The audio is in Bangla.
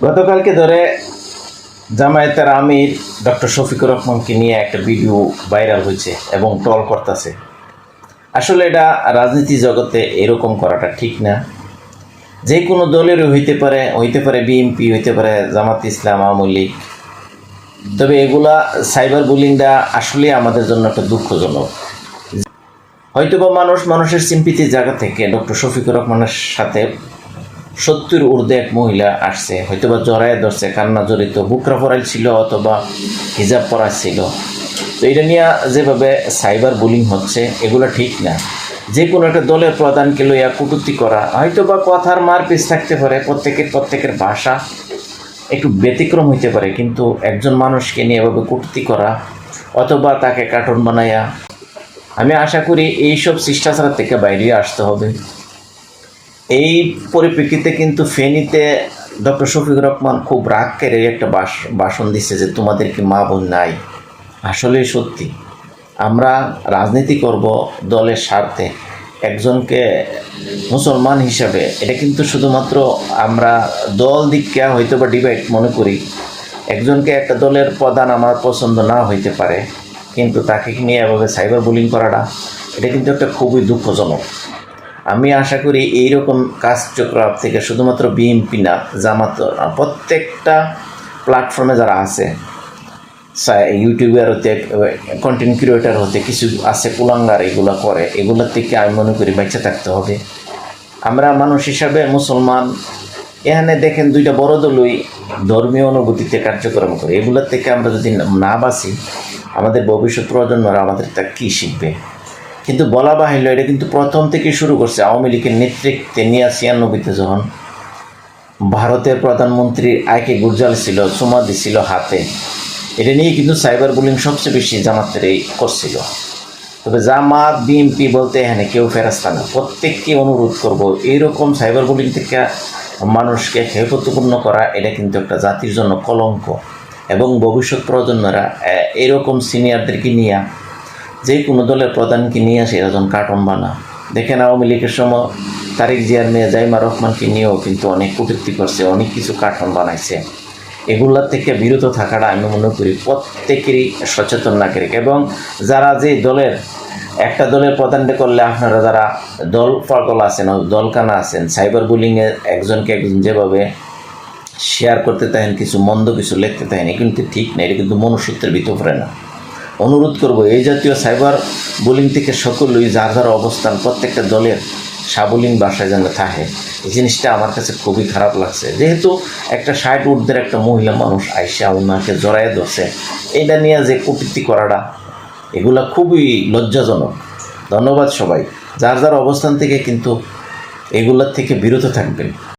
গতকালকে ধরে জামায়াতের আমির ডক্টর শফিকুর রহমানকে নিয়ে একটা ভিডিও ভাইরাল হয়েছে এবং ট্রল করতেছে। আসলে এটা রাজনীতি জগতে এরকম করাটা ঠিক না। যে কোনো দলেরও হইতে পারে বিএনপি, হইতে পারে জামাত ইসলাম, আওয়ামী লীগ। তবে এগুলা সাইবার বুলিংটা আসলে আমাদের জন্য একটা দুঃখজনক। হয়তোবা মানুষের সিম্পিতির জায়গা থেকে ডক্টর শফিকুর রহমানের সাথে 70 ঊর্ধ্বে এক মহিলা আসছে, হয়তোবা জড়ায় ধরছে, কান্না জড়িত, বুকরা পরাই ছিল অথবা হিজাব পরা ছিল। তো এটা নিয়ে যেভাবে সাইবার বুলিং হচ্ছে এগুলো ঠিক না। যে কোনো একটা দলের প্রধানকে লইয়া কটূক্তি করা, হয়তোবা কথার মারপিস থাকতে পারে, প্রত্যেকের ভাষা একটু ব্যতিক্রম হইতে পারে, কিন্তু একজন মানুষকে নিয়ে এভাবে কটূক্তি করা অথবা তাকে কার্টুন বানাইয়া, আমি আশা করি এইসব শিষ্টাচার থেকে বাইরে আসতে হবে। এই পরিপ্রেক্ষিতে কিন্তু ফেনীতে ডক্টর শফিকুর রহমান খুব রাগ করে একটা ভাষণ দিচ্ছে যে তোমাদের কি মা বোন নাই। আসলে সত্যি আমরা রাজনীতি করব দলের স্বার্থে, একজনকে মুসলমান হিসাবে, এটা কিন্তু শুধুমাত্র আমরা দল দিককে হয়তো বা ডিবেট মনে করি। একজনকে একটা দলের প্রধান আমার পছন্দ না হইতে পারে, কিন্তু তাকে নিয়ে এভাবে সাইবার বুলিং করাটা এটা কিন্তু একটা খুবই দুঃখজনক। আমি আশা করি এইরকম কাজচক্র থেকে শুধুমাত্র বিএনপি না, জামাত, প্রত্যেকটা প্ল্যাটফর্মে যারা আছে, ইউটিউবার হতে, কন্টেন্ট ক্রিয়েটার হতে কিছু আছে কুলাঙ্গার, এগুলো করে, এগুলোর থেকে আমি মনে করি বেঁচে থাকতে হবে। আমরা মানুষ হিসাবে মুসলমান, এখানে দেখেন দুইটা বড় দলই ধর্মীয় অনুভূতিতে কার্যক্রম করে, এগুলোর থেকে আমরা যদি না বাঁচি আমাদের ভবিষ্যৎ প্রজন্মরা আমাদের তা কী শিখবে। কিন্তু বলা বাহিল্য এটা কিন্তু প্রথম থেকে শুরু করছে আওয়ামী লীগের নেতৃত্বে। 1996-তে যখন ভারতের প্রধানমন্ত্রী আইকে গুরজাল ছিল, চুমা দিছিল হাতে, এটা নিয়ে কিন্তু সাইবার বুলিং সবচেয়ে বেশি জামাতেরই করছিল। তবে জামাত বিএনপি বলতে এখানে কেউ ফেরাস্তা না। প্রত্যেককে অনুরোধ করব, এইরকম সাইবার বুলিং থেকে মানুষকে ক্ষয়প্রতিপূর্ণ করা এটা কিন্তু একটা জাতির জন্য কলঙ্ক। এবং ভবিষ্যৎ প্রজন্মরা এরকম সিনিয়রদেরকে নিয়ে, যে কোনো দলের প্রধানকে নিয়ে আসে এরকম কার্টুন বানা। দেখেন আওয়ামী লীগের সময় তারেক জিয়ার মেয়ে জাইমা রহমানকে নিয়েও কিন্তু অনেক কটূক্তি করছে, অনেক কিছু কার্টুন বানাইছে। এগুলোর থেকে বিরত থাকাটা আমি মনে করি প্রত্যেকেরই সচেতন নাগরিক। এবং যারা যে দলের একটা দলের প্রধানটা করলে আপনারা যারা দল পাগল আছেন, দলকানা আছেন, সাইবার বুলিংয়ে একজনকে একজন যেভাবে শেয়ার করতে থাকেন, কিছু মন্দ কিছু লিখতে থাকেন, এটা কিন্তু ঠিক না, এটা কিন্তু মনুষ্যত্বের ভিতরে না। অনুরোধ করব এই জাতীয় সাইবার বুলিং থেকে সকলেই যার যার অবস্থান প্রত্যেকটা দলের সাবলীন বাসায় যেন থাকে। এই জিনিসটা আমার কাছে খুবই খারাপ লাগছে, যেহেতু একটা 60 ঊর্ধ্বের একটা মহিলা মানুষ আইসা ওনাকে জড়ায় ধরছে, এটা নিয়ে যে কটূক্তি করাটা এগুলা খুবই লজ্জাজনক। ধন্যবাদ সবাই, যার যার অবস্থান থেকে কিন্তু এগুলোর থেকে বিরত থাকবেন।